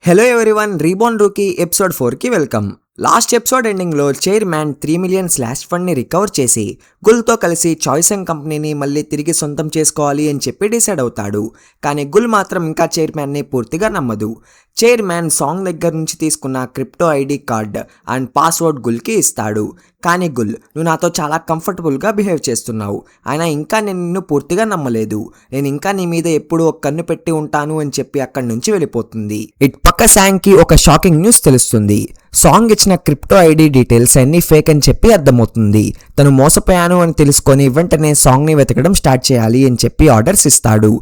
Hello everyone, reborn rookie episode 4కి welcome. Last episode ఎండింగ్లో chairman 3 million slash ఫండ్ని recover చేసి గుల్తో కలిసి చాయిసంగ్ కంపెనీని మళ్ళీ తిరిగి సొంతం చేసుకోవాలి అని చెప్పి డిసైడ్ అవుతాడు. కానీ గుల్ మాత్రం ఇంకా చైర్మన్ని పూర్తిగా నమ్మదు. చైర్మన్ సాంగ్ దగ్గర నుంచి తీసుకున్న crypto ID card and password గుల్కి ఇస్తాడు. కానీ గుల్, నువ్వు నాతో చాలా కంఫర్టబుల్గా బిహేవ్ చేస్తున్నావు, అయినా ఇంకా నేను నిన్ను పూర్తిగా నమ్మలేదు, నేను ఇంకా నీ మీద ఎప్పుడు ఒక కన్ను పెట్టి ఉంటాను అని చెప్పి అక్కడి నుంచి వెళ్ళిపోతుంది. ఇటు పక్క శాంగ్కి ఒక షాకింగ్ న్యూస్ తెలుస్తుంది. సాంగ్ ఇచ్చిన క్రిప్టో ఐడి డీటెయిల్స్ అన్ని ఫేక్ అని చెప్పి అర్థమవుతుంది. తను మోసపోయాను అని తెలుసుకొని వెంటనే సాంగ్ని వెతకడం స్టార్ట్ చేయాలి అని చెప్పి ఆర్డర్స్ ఇస్తాడు.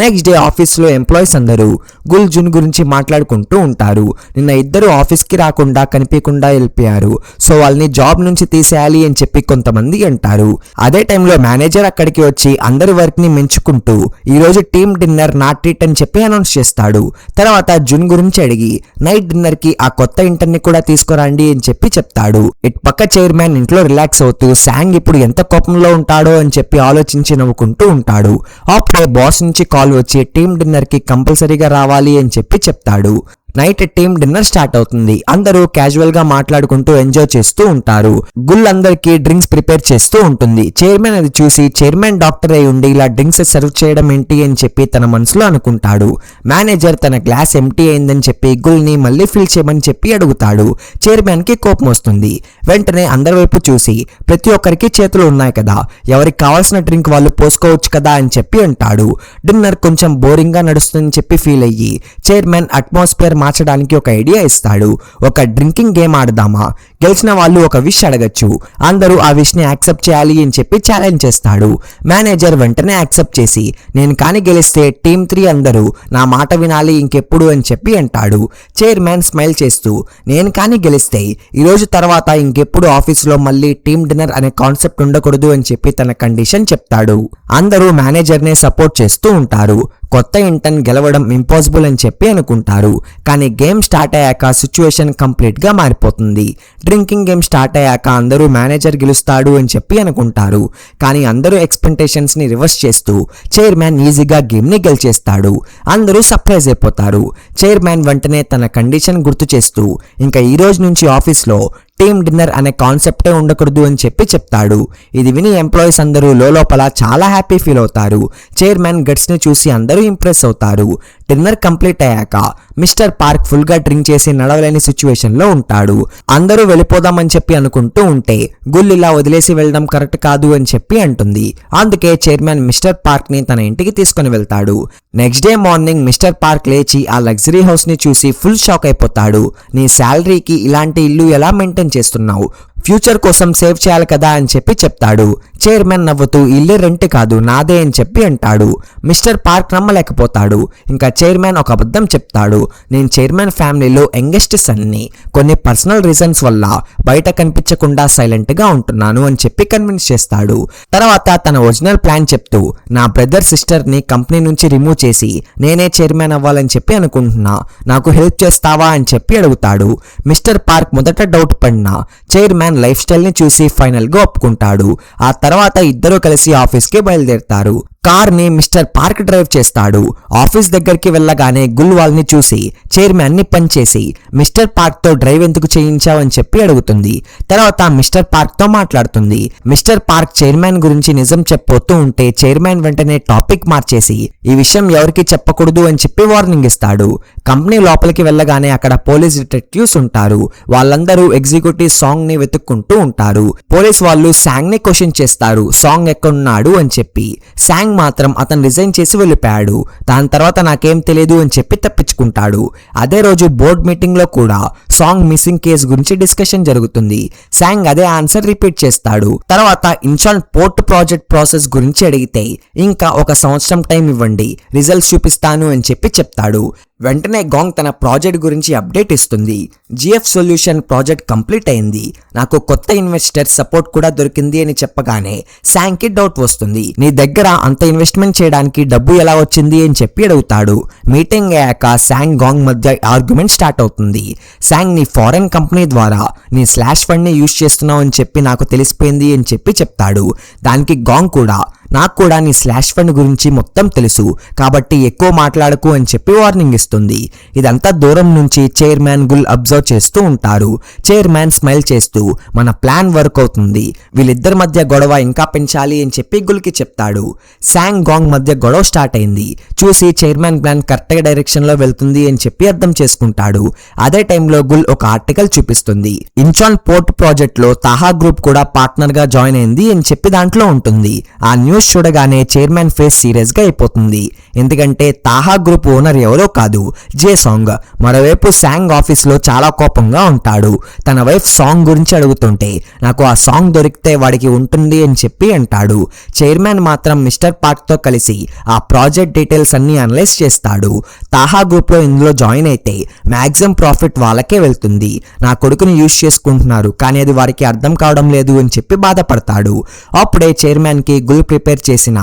నెక్స్ట్ డే ఆఫీస్లో ఎంప్లాయీస్ అందరూ గుల్ జున్ గురించి మాట్లాడుకుంటూ ఉంటారు. నిన్న ఇద్దరు ఆఫీస్కి రాకుండా కనిపించకుండా వెళ్ళిపోయారు, సో వాళ్ళని జాబ్ నుంచి తీసేయాలి అని చెప్పి కొంతమంది అంటారు. అదే టైంలో మేనేజర్ అక్కడికి వచ్చి అందరి వర్క్ ని మెంచుకుంటూ ఈరోజు టీమ్ డిన్నర్ నా ట్రీట్ అని చెప్పి అనౌన్స్ చేస్తాడు. తర్వాత జున్ గురించి అడిగి నైట్ డిన్నర్ కి ఆ కొత్త ఇంటర్ని కూడా తీసుకురండి అని చెప్పి చెప్తాడు. ఇటు పక్క చైర్మన్ ఇంట్లో రిలాక్స్ అవుతూ శాంగ్ ఇప్పుడు ఎంత కోపంలో ఉంటాడో అని చెప్పి ఆలోచించి నవ్వుకుంటూ ఉంటాడు. అప్పుడే బాస్ నుంచి కాల్ వచ్చి టీమ్ డిన్నర్ కి కంపల్సరీగా రావాలి అని చెప్పి చెప్తాడు. నైట్ టీమ్ డిన్నర్ స్టార్ట్ అవుతుంది. అందరూ క్యాజువల్ గా మాట్లాడుకుంటూ ఎంజాయ్ చేస్తూ ఉంటారు. గుల్ అందరికి డ్రింక్స్ ప్రిపేర్ చేస్తూ ఉంటుంది. చైర్మన్ అది చూసి చైర్మన్ డాక్టర్ అయి ఉండి ఇలా డ్రింక్స్ సర్వ్ చేయడం ఏంటి అని చెప్పి తన మనసులో అనుకుంటాడు. మేనేజర్ తన గ్లాస్ ఎంటీ అయిందని చెప్పి గుల్ ని మళ్ళీ ఫిల్ చేయమని చెప్పి అడుగుతాడు. చైర్మన్ కి కోపం వస్తుంది. వెంటనే అందరి వైపు చూసి ప్రతి ఒక్కరికి చేతులు ఉన్నాయి కదా, ఎవరికి కావాల్సిన డ్రింక్ వాళ్ళు పోసుకోవచ్చు కదా అని చెప్పి అంటాడు. డిన్నర్ కొంచెం బోరింగ్ గా నడుస్తుందని చెప్పి ఫీల్ అయ్యి చైర్మన్ అట్మాస్ఫియర్ మార్చడానికి ఒక ఐడియా ఇస్తాడు. ఒక డ్రింకింగ్ గేమ్ ఆడదామా, గెలిచిన వాళ్ళు ఒక విష్ అడగచ్చు, అందరూ ఆ విష్ ని యాక్సెప్ట్ చేయాలి అని చెప్పి ఛాలెంజ్ చేస్తాడు. మేనేజర్ వెంటనే యాక్సెప్ట్ చేసి నేను కానీ గెలిస్తే టీమ్ 3 అందరూ నా మాట వినాలి ఇంకెప్పుడు అని చెప్పి అంటాడు. చైర్మన్ స్మైల్ చేస్తూ నేను కానీ గెలిస్తే ఈరోజు తర్వాత ఇంకెప్పుడు ఆఫీస్లో మళ్ళీ టీమ్ డిన్నర్ అనే కాన్సెప్ట్ ఉండకూడదు అని చెప్పి తన కండిషన్ చెప్తాడు. అందరూ మేనేజర్ నే సపోర్ట్ చేస్తూ ఉంటారు. కొత్త ఇంటర్న్ గెలవడం ఇంపాసిబుల్ అని చెప్పి అనుకుంటారు. కానీ గేమ్ స్టార్ట్ అయ్యాక సిచ్యువేషన్ కంప్లీట్ గా మారిపోతుంది. డ్రింకింగ్ గేమ్ స్టార్ట్ అయ్యాక అందరూ మేనేజర్ గెలుస్తాడు అని చెప్పి అనుకుంటారు. కానీ అందరూ ఎక్స్పెక్టేషన్స్ ని రివర్స్ చేస్తూ చైర్మన్ ఈజీగా గేమ్ ని గెలిచేస్తాడు. అందరూ సర్ప్రైజ్ అయిపోతారు. చైర్మన్ వెంటనే తన కండిషన్ గుర్తు చేస్తూ ఇంకా ఈ రోజు నుంచి ఆఫీస్లో టీమ్ డిన్నర్ అనే కాన్సెప్టే ఉండకూడదు అని చెప్పి చెప్తాడు. ఇది విని ఎంప్లాయీస్ అందరూ లోపల చాలా హ్యాపీ ఫీల్ అవుతారు. చైర్మన్ గట్స్ ని చూసి అందరూ ఇంప్రెస్ అవుతారు. డిన్నర్ కంప్లీట్ అయ్యాక మిస్టర్ పార్క్ ఫుల్ గా డ్రింక్ చేసి నడవలేని సిచ్యువేషన్ లో ఉంటాడు. అందరూ వెళ్ళిపోదామని చెప్పి అనుకుంటూ ఉంటే గుల్ ఇలా వదిలేసి వెళ్ళడం కరెక్ట్ కాదు అని చెప్పి అంటుంది. అందుకే చైర్మన్ మిస్టర్ పార్క్ ని తన ఇంటికి తీసుకుని వెళ్తాడు. Next day morning mister park లేచి ఆ లగ్జరీ హౌస్ ని చూసి ఫుల్ షాక్ అయిపోతాడు. నీ శాలరీకి ఇలాంటి ఇల్లు ఎలా మెయింటైన్ చేస్తున్నావు, ఫ్యూచర్ కోసం సేవ్ చేయాలి కదా అని చెప్పి చెప్తాడు. చైర్మన్ నవ్వుతూ ఇల్లు రెంట్ కాదు నాదే అని చెప్పి అంటాడు. మిస్టర్ పార్క్ నమ్మలేకపోతాడు. ఇంకా చైర్మన్ ఒక అబద్ధం చెప్తాడు. నేను చైర్మన్ ఫ్యామిలీలో యంగెస్ట్ సన్ని, కొన్ని పర్సనల్ రీజన్స్ వల్ల బయట కనిపించకుండా సైలెంట్ గా ఉంటున్నాను అని చెప్పి కన్విన్స్ చేస్తాడు. తర్వాత తన ఒరిజినల్ ప్లాన్ చెప్తూ నా బ్రదర్ సిస్టర్ ని కంపెనీ నుంచి రిమూవ్ చేసి నేనే చైర్మన్ అవ్వాలని చెప్పి అనుకుంటున్నా, నాకు హెల్ప్ చేస్తావా అని చెప్పి అడుగుతాడు. మిస్టర్ పార్క్ మొదట డౌట్ పడినా చైర్మన్ లైఫ్ స్టైల్ ని చూసి ఫైనల్ గా ఒప్పుకుంటాడు. ఆ తర్వాత ఇద్దరు కలిసి ఆఫీస్ కి బయలుదేరుతారు. కార్ ని మిస్టర్ పార్క్ డ్రైవ్ చేస్తాడు. ఆఫీస్ దగ్గరికి వెళ్ళగానే గుల్ వాళ్ళని చూసి చైర్మన్ ని పనిచేసి మిస్టర్ పార్క్ తో డ్రైవ్ ఎందుకు చేయించావు అని చెప్పి అడుగుతుంది. తర్వాత మిస్టర్ పార్క్ తో మాట్లాడుతుంది. మిస్టర్ పార్క్ చైర్మన్ గురించి నిజం చెప్పొతూ ఉంటే చైర్మన్ వెంటనే టాపిక్ మార్చేసి ఈ విషయం ఎవరికి చెప్పకూడదు అని చెప్పి వార్నింగ్ ఇస్తాడు. కంపెనీ లోపలికి వెళ్ళగానే అక్కడ పోలీస్ డిటెక్టివ్స్ ఉంటారు. వాళ్ళందరూ ఎగ్జిక్యూటివ్ సాంగ్ ని వెతుక్కుంటూ ఉంటారు. పోలీస్ వాళ్ళు శాంగ్ ని క్వశ్చన్ చేస్తారు సాంగ్ ఎక్కడున్నాడు అని చెప్పి. శాంగ్ మాత్రం అతను రిజైన్ చేసి వెళ్ళిపోయాడు. దాని తర్వాత నాకేం తెలియదు అని చెప్పి తప్పించుకుంటాడు. అదే రోజు బోర్డ్ మీటింగ్ లో కూడా సాంగ్ మిస్సింగ్ కేసు గురించి డిస్కషన్ జరుగుతుంది. శాంగ్ అదే ఆన్సర్ రిపీట్ చేస్తాడు. తర్వాత ఇన్షాన్ పోర్ట్ ప్రాజెక్ట్ ప్రాసెస్ గురించి అడిగితే ఇంకా 1 సంవత్సరం టైం ఇవ్వండి, రిజల్ట్స్ చూపిస్తాను అని చెప్పి చెప్తాడు. వెంటనే గాంగ్ తన ప్రాజెక్ట్ గురించి అప్డేట్ ఇస్తుంది. జిఎఫ్ సొల్యూషన్ ప్రాజెక్ట్ కంప్లీట్ అయింది, నాకు కొత్త ఇన్వెస్టర్ సపోర్ట్ కూడా దొరికింది అని చెప్పగానే శాంగ్ కి డౌట్ వస్తుంది. నీ దగ్గర అంత ఇన్వెస్ట్మెంట్ చేయడానికి డబ్బు ఎలా వచ్చింది అని చెప్పి అడుగుతాడు. మీటింగ్ అయ్యాక శాంగ్ గాంగ్ మధ్య ఆర్గ్యుమెంట్ స్టార్ట్ అవుతుంది. శాంగ్ నీ ఫారెన్ కంపెనీ ద్వారా నీ స్లాష్ ఫండ్ ని యూజ్ చేస్తున్నావు అని చెప్పి నాకు తెలిసిపోయింది అని చెప్పి చెప్తాడు. దానికి గాంగ్ కూడా నాకు కూడా నీ స్లాష్ ఫండ్ గురించి మొత్తం తెలుసు కాబట్టి ఎక్కువ మాట్లాడకు అని చెప్పి వార్నింగ్ ఇస్తాడు. కనిపిస్తుంది. ఇదంతా దూరం నుంచి చైర్మన్ గుల్ అబ్జర్వ్ చేస్తూ ఉంటారు. చైర్మన్ స్మైల్ చేస్తూ మన ప్లాన్ వర్క్ అవుతుంది, వీళ్ళిద్దరి మధ్య గొడవ ఇంకా పెంచాలి అని చెప్పి గుల్కి చెప్తాడు. శాంగ్ గాంగ్ మధ్య గొడవ స్టార్ట్ అయింది చూసి చైర్మన్ ప్లాన్ కరెక్ట్ గా డైరెక్షన్ లో వెళ్తుంది అని చెప్పి అర్థం చేసుకుంటాడు. అదే టైంలో గుల్ ఒక ఆర్టికల్ చూపిస్తుంది. ఇంచాన్ పోర్ట్ ప్రాజెక్ట్ లో తాహా గ్రూప్ కూడా పార్ట్నర్ గా జాయిన్ అయింది అని చెప్పి దాంట్లో ఉంటుంది. ఆ న్యూస్ చూడగానే చైర్మన్ ఫేస్ సీరియస్ గా అయిపోతుంది. ఎందుకంటే తాహా గ్రూప్ ఓనర్ ఎవరో కాదు, జే సాంగ్. మరోవైపు శాంగ్ ఆఫీస్ లో చాలా కోపంగా ఉంటాడు. తన వైఫ్ సాంగ్ గురించి అడుగుతుంటే నాకు ఆ సాంగ్ దొరికితే వాడికి ఉంటుంది అని చెప్పి అంటాడు. చైర్మన్ మాత్రం మిస్టర్ పార్క్ తో కలిసి ఆ ప్రాజెక్ట్ డీటెయిల్స్ అన్ని అనలైజ్ చేస్తాడు. తాహా గ్రూప్ లో ఇందులో జాయిన్ అయితే మాక్సిమం ప్రాఫిట్ వాళ్ళకే వెళ్తుంది, నా కొడుకుని యూజ్ చేసుకుంటున్నారు కానీ అది వారికి అర్థం కావడం లేదు అని చెప్పి బాధపడతాడు. అప్పుడే చైర్మన్ కి గుల్ ప్రిపేర్ చేసిన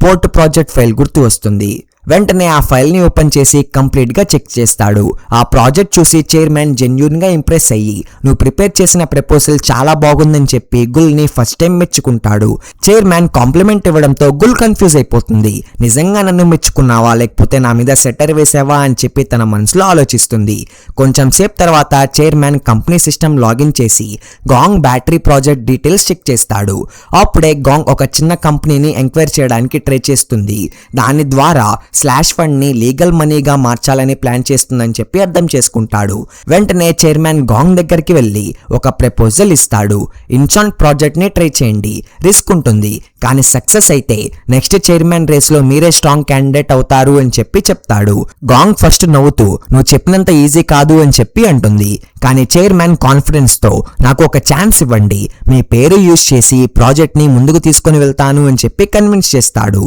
పోర్ట్ ప్రాజెక్ట్ ఫైల్ గుర్తు వస్తుంది. వెంటనే ఆ ఫైల్ ని ఓపెన్ చేసి కంప్లీట్ గా చెక్ చేస్తాడు. ఆ ప్రాజెక్ట్ చూసి చైర్మన్ జెన్యూన్ గా ఇంప్రెస్ అయ్యి నువ్వు ప్రిపేర్ చేసిన ప్రపోజల్ చాలా బాగుందని చెప్పి గుల్ ని ఫస్ట్ టైం మెచ్చుకుంటాడు. చైర్మన్ కాంప్లిమెంట్ ఇవ్వడంతో గుల్ కన్ఫ్యూజ్ అయిపోతుంది. నిజంగా నన్ను మెచ్చుకున్నావా లేకపోతే నా మీద సెటర్ వేసావా అని చెప్పి తన మనసులో ఆలోచిస్తుంది. కొంచెం సేపు తర్వాత చైర్మన్ కంపెనీ సిస్టమ్ లాగిన్ చేసి Gang battery project details check చేస్తాడు. అప్పుడే గాంగ్ ఒక చిన్న కంపెనీని ఎంక్వైరీ చేయడానికి ట్రై చేస్తుంది. దాని ద్వారా స్లాష్ ఫండ్ ని లీగల్ మనీగా మార్చాలని ప్లాన్ చేస్తుందని చెప్పి అర్థం చేసుకుంటాడు. వెంటనే చైర్మన్ గాంగ్ దగ్గరికి వెళ్ళి ఒక ప్రపోజల్ ఇస్తాడు. ఇంచాన్ ప్రాజెక్ట్ ని ట్రై చేయండి, రిస్క్ ఉంటుంది కానీ సక్సెస్ అయితే నెక్స్ట్ చైర్మన్ రేస్ లో మీరే స్ట్రాంగ్ క్యాండిడేట్ అవుతారు అని చెప్పి చెప్తాడు. గాంగ్ ఫస్ట్ నవ్వుతూ నువ్వు చెప్పినంత ఈజీ కాదు అని చెప్పి అంటుంది. కానీ చైర్మన్ కాన్ఫిడెన్స్ తో నాకు ఒక ఛాన్స్ ఇవ్వండి, మీ పేరు యూజ్ చేసి ప్రాజెక్ట్ ని ముందుకు తీసుకుని వెళ్తాను అని చెప్పి కన్విన్స్ చేస్తాడు.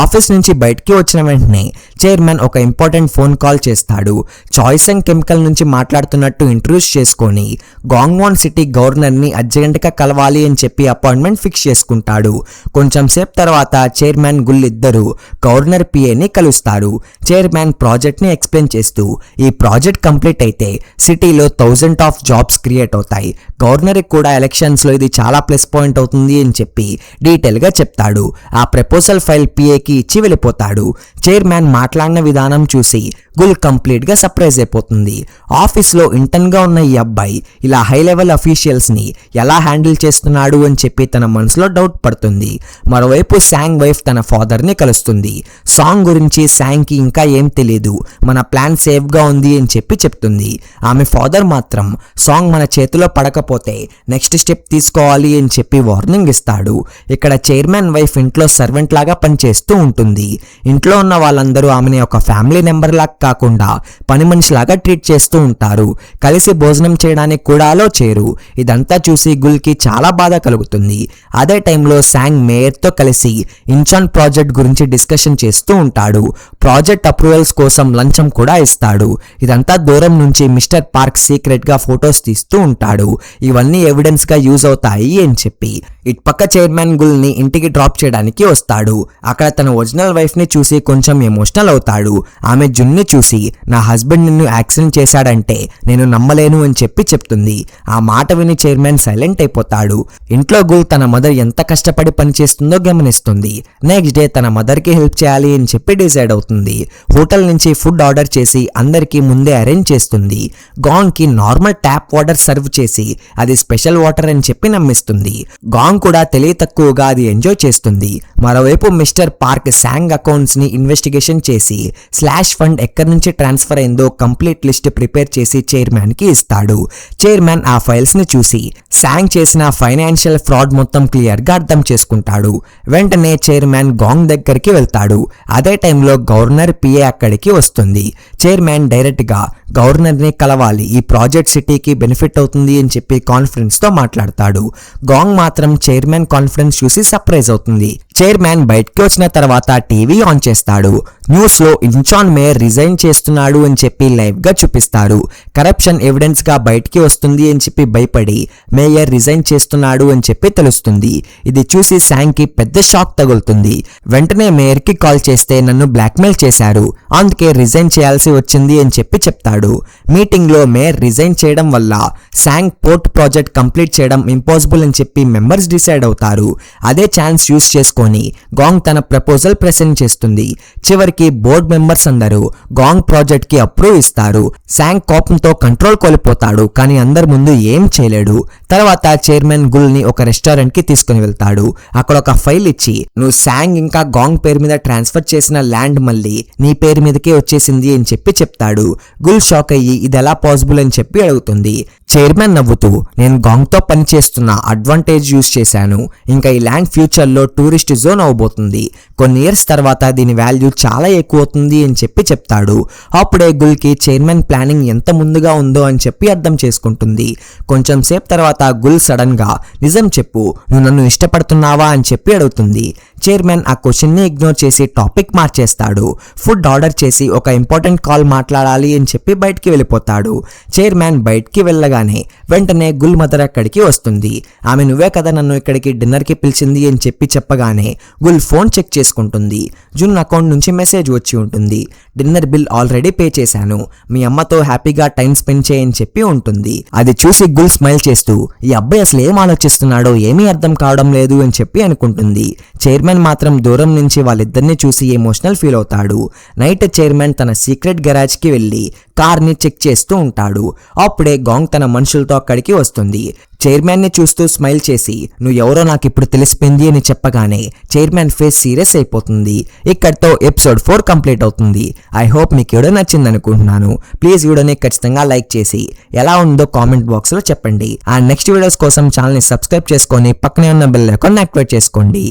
ఆఫీస్ నుంచి బయటికి వచ్చిన వెంటనే చైర్మన్ ఒక ఇంపార్టెంట్ ఫోన్ కాల్ చేస్తాడు. చాయ్సంగ్ కెమికల్ నుంచి మాట్లాడుతున్నట్టు ఇంట్రడ్యూస్ చేసుకొని గాంగ్వాన్ సిటీ గవర్నర్ ని అర్జెంట్ గా కలవాలి అని చెప్పి అపాయింట్మెంట్ ఫిక్స్ చేసుకుంటాడు. కొంచెం సేపు తర్వాత చైర్మన్ గుల్ ఇద్దరు గవర్నర్ పిఏని కలుస్తారు. చైర్మన్ ప్రాజెక్ట్ ని ఎక్స్ప్లెయిన్ చేస్తూ ఈ ప్రాజెక్ట్ కంప్లీట్ అయితే సిటీలో 1000 ఆఫ్ జాబ్స్ క్రియేట్ అవుతాయి, గవర్నర్ కూడా ఎలక్షన్స్ లో ఇది చాలా ప్లస్ పాయింట్ అవుతుంది అని చెప్పి డీటెయిల్ గా చెప్తాడు. ఆ ప్రపోజల్ ఫైల్ పిఏకి ఇచ్చి వెళ్ళిపోతాడు. చైర్మన్ మాట్లాడిన విధానం చూసి గుల్ కంప్లీట్ గా సర్ప్రైజ్ అయిపోతుంది. ఆఫీస్ లో ఇంటర్న్ గా ఉన్న ఈ అబ్బాయి ఇలా హై లెవెల్ అఫీషియల్స్ ని ఎలా హ్యాండిల్ చేస్తున్నాడు అని చెప్పి తన మనసులో డౌట్ పడుతుంది. మరోవైపు శాంగ్ వైఫ్ తన ఫాదర్ ని కలుస్తుంది. సాంగ్ గురించి శాంగ్ కి ఇంకా ఏం తెలియదు, మన ప్లాన్ సేఫ్ గా ఉంది అని చెప్పి చెప్తుంది. ఆమె ఫాదర్ మాత్రం సాంగ్ మన చేతిలో పడకపోతే నెక్స్ట్ స్టెప్ తీసుకోవాలి అని చెప్పి వార్నింగ్ ఇస్తాడు. ఇక్కడ చైర్మన్ వైఫ్ ఇంట్లో సర్వెంట్ లాగా పనిచేస్తూ ఉంటుంది. ఇంట్లో ఉన్న వాళ్ళందరూ ఆమెని ఒక ఫ్యామిలీ మెంబర్ లాగా కాకుండా పని మనిషిలాగా ట్రీట్ చేస్తూ ఉంటారు. కలిసి భోజనం చేయడానికి కూడా అలో చేయరు. ఇదంతా చూసి గుల్ కి చాలా బాధ కలుగుతుంది. అదే టైంలో శాంగ్ మేయర్ తో కలిసి ఇంచాన్ ప్రాజెక్ట్ గురించి డిస్కషన్ చేస్తూ ఉంటాడు. ప్రాజెక్ట్ అప్రూవల్స్ కోసం లంచం కూడా ఇస్తాడు. ఇదంతా దూరం నుంచి మిస్టర్ పార్క్ సీక్రెట్ గా ఫొటోస్ తీస్తూ ఉంటాడు. ఇవన్నీ ఎవిడెన్స్ గా యూజ్ అవుతాయి అని చెప్పి ఇటుపక్క చైర్మన్ గుల్ ని ఇంటికి డ్రాప్ చేయడానికి వస్తాడు. అక్కడ తన ఒరిజినల్ వైఫ్ ని చూసి కొంచెం ఎమోషనల్ అవుతాడు. ఆమె జున్ని చూసి నా హస్బెండ్ నిన్ను యాక్సిడెంట్ చేశాడంటే నేను నమ్మలేను అని చెప్పి చెప్తుంది. ఆ మాట విని చైర్మన్ సైలెంట్ అయిపోతాడు. ఇంట్లో గుల్ తన మదర్ ఎంత కష్టపడి పనిచేస్తుందో గమనిస్తుంది. నెక్స్ట్ డే తన మదర్ కి హెల్ప్ చేయాలి అని చెప్పి డిసైడ్ అవుతుంది. హోటల్ నుంచి ఫుడ్ ఆర్డర్ చేసి అందరికీ ముందే అరేంజ్ చేస్తుంది. గాంగ్ కి నార్మల్ ట్యాప్ వాటర్ సర్వ్ చేసి అది స్పెషల్ వాటర్ అని చెప్పి నమ్మిస్తుంది. గాంగ్ కూడా తెలివి తక్కువగా అది ఎంజాయ్ చేస్తుంది. మరోవైపు మిస్టర్ పార్క్ శాంగ్ అకౌంట్స్ ని ఇన్వెస్టిగేషన్ చేసి స్లాష్ ఫండ్ ఎక్కడి నుంచి ట్రాన్స్ఫర్ అయిందో కంప్లీట్ లిస్ట్ ప్రిపేర్ చేసి చైర్మన్ కి ఇస్తాడు. చైర్మన్ ఆ ఫైల్స్ ని చూసి శాంగ్ చేసిన ఫైనాన్షియల్ ఫ్రాడ్ మొత్తం క్లియర్ గా అర్థం చేసుకుంటాడు. వెంటనే చైర్మన్ గాంగ్ దగ్గరికి వెళ్తాడు. అదే టైంలో గవర్నర్ పిఏ అక్కడికి వస్తుంది. చైర్మన్ డైరెక్ట్ గా గవర్నర్ ని కలవాలి, ఈ ప్రాజెక్ట్ సిటీకి బెనిఫిట్ అవుతుంది అని చెప్పి కాన్ఫరెన్స్ తో మాట్లాడతాడు. గాంగ్ మాత్రం చైర్మన్ కాన్ఫరెన్స్ చూసి సర్ప్రైజ్ అవుతుంది. చైర్మన్ బయటకి వచ్చిన తర్వాత టీవీ ఆన్ చేస్తాడు. న్యూస్ లో ఇంచాన్ మేయర్ రిజైన్ చేస్తున్నాడు అని చెప్పి లైవ్ గా చూపిస్తారు. కరప్షన్ ఎవిడెన్స్ గా బయటికి వస్తుంది అని చెప్పి భయపడి మేయర్ రిజైన్ చేస్తున్నాడు అని చెప్పి తెలుస్తుంది. ఇది చూసి శాంగ్ కి పెద్ద షాక్ తగులుతుంది. వెంటనే మేయర్ కి కాల్ చేస్తే నన్ను బ్లాక్మెయిల్ చేశారు, అందుకే రిజైన్ చేయాల్సి వచ్చింది అని చెప్పి చెప్తాడు. మీటింగ్ లో మేయర్ రిజైన్ చేయడం వల్ల శాంగ్ పోర్ట్ ప్రాజెక్ట్ కంప్లీట్ చేయడం ఇంపాసిబుల్ అని చెప్పి మెంబర్స్ డిసైడ్ అవుతారు. అదే ఛాన్స్ యూస్ చేసుకొని తీసుకొని గాంగ్ తన ప్రపోజల్ ప్రెజెంట్ చేస్తుంది. చివరికి బోర్డ్ మెంబర్స్ అందరూ గాంగ్ ప్రాజెక్ట్ కి అప్రూవ్ ఇస్తారు. శాంగ్ కోపంతో కంట్రోల్ కోల్పోతాడు, కానీ అందరి ముందు ఏం చేయలేడు. తర్వాత చైర్మన్ గుల్ ని ఒక రెస్టారెంట్ కి తీసుకుని వెళ్తాడు. అక్కడ ఒక ఫైల్ ఇచ్చి, నువ్వు శాంగ్ ఇంకా గాంగ్ పేరు మీద ట్రాన్స్ఫర్ చేసిన ల్యాండ్ మళ్ళీ నీ పేరు మీదకే వచ్చేసింది అని చెప్పి చెప్తాడు. గుల్ షాక్ అయ్యి ఇది ఎలా పాసిబుల్ అని చెప్పి అడుగుతుంది. చైర్మన్ నవ్వుతూ, నేను గాంగ్ తో పని చేస్తున్న అడ్వాంటేజ్ యూజ్ చేశాను. ఇంకా ఈ ల్యాండ్ ఫ్యూచర్ లో టూరిస్ట్ జోన్ అవబోతుంది. కొన్ని ఇయర్స్ తర్వాత దీని వాల్యూ చాలా ఎక్కువ అవుతుంది అని చెప్పి చెప్తాడు. అప్పుడే గుల్ కి చైర్మన్ ప్లానింగ్ ఎంత ముందుగా ఉందో అని చెప్పి అర్థం చేసుకుంటుంది. కొంచెం సేపు తర్వాత గుల్ సడన్ గా, నిజం చెప్పు, నువ్వు నన్ను ఇష్టపడుతున్నావా అని చెప్పి అడుగుతుంది. చైర్మన్ ఆ క్వశ్చన్ ని ఇగ్నోర్ చేసి టాపిక్ మార్చేస్తాడు. ఫుడ్ ఆర్డర్ చేసి ఒక ఇంపార్టెంట్ కాల్ మాట్లాడాలి అని చెప్పి బయటికి వెళ్ళిపోతాడు. చైర్మన్ బయటికి వెళ్ళగానే వెంటనే గుల్ మదర్ అక్కడికి వస్తుంది. ఆమె నువ్వే కదా నన్ను ఇక్కడికి డిన్నర్ కి పిలిచింది అని చెప్పి చెప్పగానే గుల్ ఫోన్ చెక్ చేసుకుంటుంది. జున్ అకౌంట్ నుంచి మెసేజ్ వచ్చి ఉంటుంది. డిన్నర్ బిల్ ఆల్రెడీ పే చేశాను, మీ అమ్మతో హ్యాపీగా టైం స్పెండ్ చేయని చెప్పి ఉంటుంది. అది చూసి గుల్ స్మైల్ చేస్తూ, ఈ అబ్బాయి అసలు ఏం ఆలోచిస్తున్నాడో ఏమీ అర్థం కావడం లేదు అని చెప్పి అనుకుంటుంది. చైర్మన్ మాత్రం దూరం నుంచి వాళ్ళిద్దరిని చూసి ఎమోషనల్ ఫీల్ అవుతాడు. నైట్ చైర్మన్ తన సీక్రెట్ గరాజ్ కి వెళ్లి కార్ ని చెక్ చేస్తూ ఉంటాడు. అప్పుడే గాంగ్ తన మనుషులతో అక్కడికి వస్తుంది. చైర్మన్ ని చూస్తూ స్మైల్ చేసి, నువ్వు ఎవరో నాకు ఇప్పుడు తెలిసిపోయింది అని చెప్పగానే చైర్మన్ ఫేస్ సీరియస్ అయిపోతుంది. ఇక్కడితో ఎపిసోడ్ 4 కంప్లీట్ అవుతుంది. ఐ హోప్ మీకు వీడియో నచ్చింది అనుకుంటున్నాను. ప్లీజ్ వీడియోని ఖచ్చితంగా లైక్ చేసి ఎలా ఉందో కామెంట్ బాక్స్ లో చెప్పండి. అండ్ నెక్స్ట్ వీడియోస్ కోసం ఛానల్ ని సబ్స్క్రైబ్ చేసుకొని పక్కనే ఉన్న బెల్ ఐకాన్ యాక్టివేట్ చేసుకోండి.